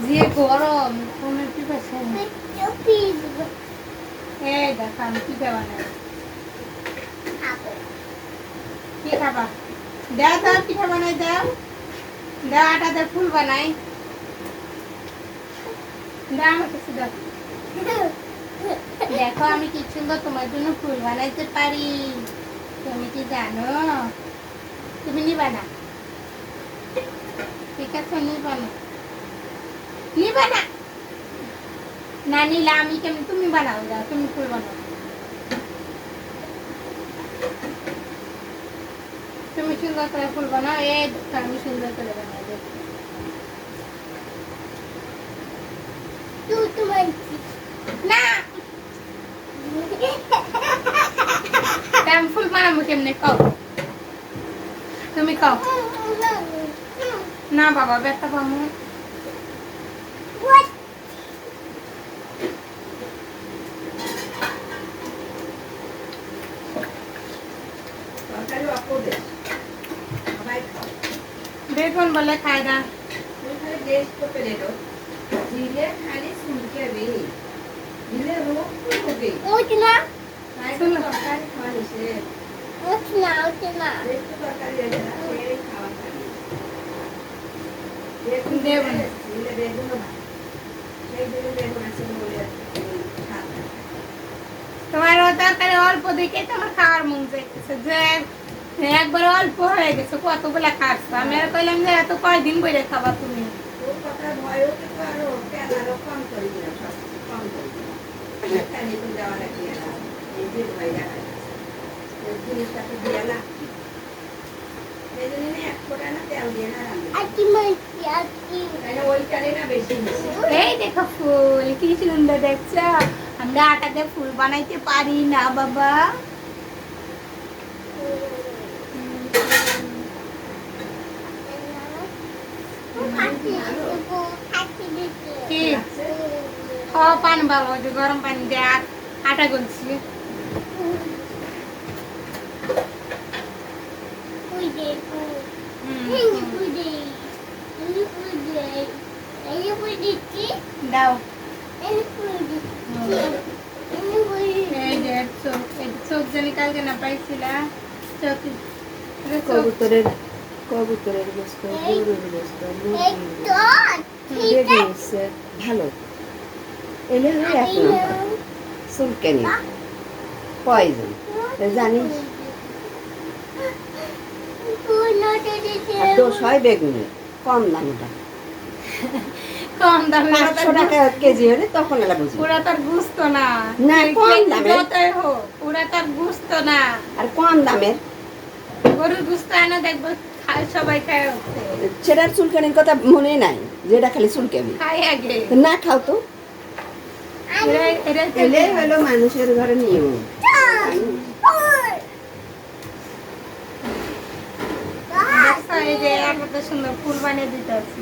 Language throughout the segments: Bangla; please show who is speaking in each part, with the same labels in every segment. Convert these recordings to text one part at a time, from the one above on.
Speaker 1: যে গরম ফোনের প্রিপারেশন এই দেখো আমি কি বানাই কি খাবা দাও দাও পিঠা বানাই দাও দাও আটা দিয়ে ফুল বানাই দাও আমার কাছে দাও দেখো আমি কি সুন্দর তোমার জন্য ফুল বানাইতে পারি তুমি কি জানো তুমি নিবা না ঠিক আছে নিবা না নিবা না না নিলে আমি কেমন তুমি বানাও দাও তুমি ফুল বানাও তুমি সুন্দর করে ফুল বানাও এই আমি সুন্দর করে বানাই দেব না আমি ফুল বানাবো কেমনে কও তুমি কও না বাবা ব্যথা পাবো বেগুন বলে খায় না তোমার তরকারি অল্প দেখে তোমার খাওয়ার মন চাইতেছে যে একবার অল্প হয়ে গেছে কতগুলা খাচ্ছ আমি আর কইলাম যে এত কয়দিন বইরে খাবা তুমি এই দেখো ফুল কি সুন্দর দেখছো আমরা আটা দিয়ে ফুল বানাইতে পারি না বাবা পানি ভালো গরম পানি দিয়ে আটা গুলছি দাও চোখ জানি কালকে না পাইছিলা
Speaker 2: কবুতরের গোস্ত গরুর গোস্ত ভালো এলে হলো 1 নম্বর চুলকানি পয়জন জানিস দোষ হয় বেগুনের কম দামটা
Speaker 1: কম দামে
Speaker 2: 500 টাকা কেজি হলে তখন এলা বুঝি
Speaker 1: পুরা তার গুস্ত না
Speaker 2: না কম দামে
Speaker 1: যতই হোক পুরা তার গুস্ত না
Speaker 2: আর কম দামের
Speaker 1: গরুর গুস্ত আনা দেখবো সবাই খায় হচ্ছে
Speaker 2: সেটার চুলকানির কথা মনে নাই যেটা খালি চুলকাবি
Speaker 1: খাই আগে
Speaker 2: না খাও তো এলে হলো মানুষের ঘরে নিয়ম
Speaker 1: এই যে এত সুন্দর ফুল বানিয়ে দিতে আছি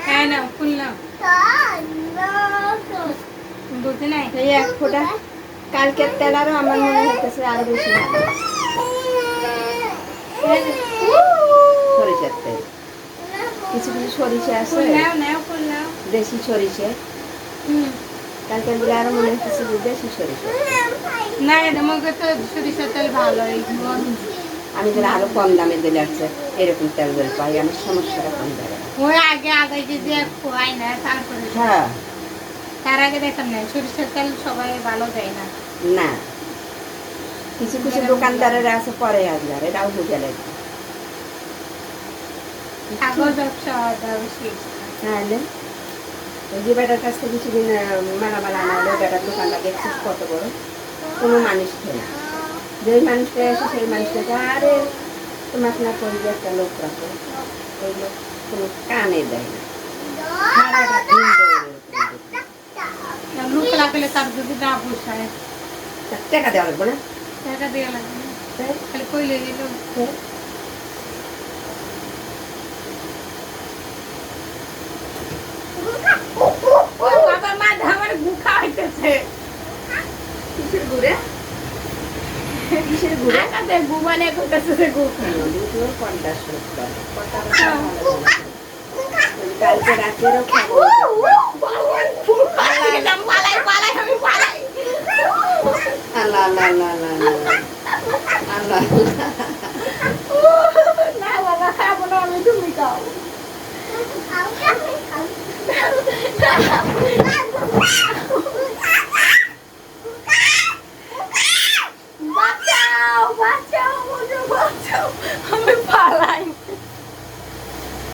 Speaker 1: হ্যাঁ না ফুল না বুঝি নাই
Speaker 2: এই 1 ফোঁটা কালকের তেল আরো আমার মনে হচ্ছে আরো বেশি সরিষার তেল কিছু কিছু সরিষা আছে দেশি সরিষা কালকে দিলে আরো মনে হচ্ছে দেশি সরিষা
Speaker 1: না এটা মগে তো সরিষার তেল ভালো
Speaker 2: আমি যেন আরো কম দামে দিলে আসছে এরকম তেল বের পাই আমার সমস্যাটা কম যাবে
Speaker 1: ওই আগে যে খোয়াই না তারপরে
Speaker 2: হ্যাঁ
Speaker 1: তার আগে দেখতাম না সরিষার তেল সবাই ভালো দেয় না
Speaker 2: না কিছু কিছু দোকানদারেরা আছে পরে আসবে এটাও বুঝে লাগবে তাহলে ওই যে বেটার কাছ থেকে কিছুদিন মালা আনা হলো বেটার দোকানটা দেখছিস কত বড় কোনো মানুষ খেয়ে যেই মানুষটা আসে সেই মানুষটাকে আরে তোমার না করবে একটা লোক রাখো ওই লোক কোনো কানে দেয় না
Speaker 1: লোক লাগলে তার যদি না পোষায়
Speaker 2: টাকা দেওয়া লাগবে না
Speaker 1: টাকা দেওয়া লাগবে না খালি কইলে দিল যে ঘুমানে করতেছে যে ঘুম
Speaker 2: দুটো 50-70 কথা ভালো লাগে। কালকে রাতেরও খাবো
Speaker 1: পালাই পালাই আমি পালাই
Speaker 2: আল্লাহ আল্লাহ আল্লাহ আল্লাহ আল্লাহ
Speaker 1: না বাবা খাবো না আমি তুমি খাও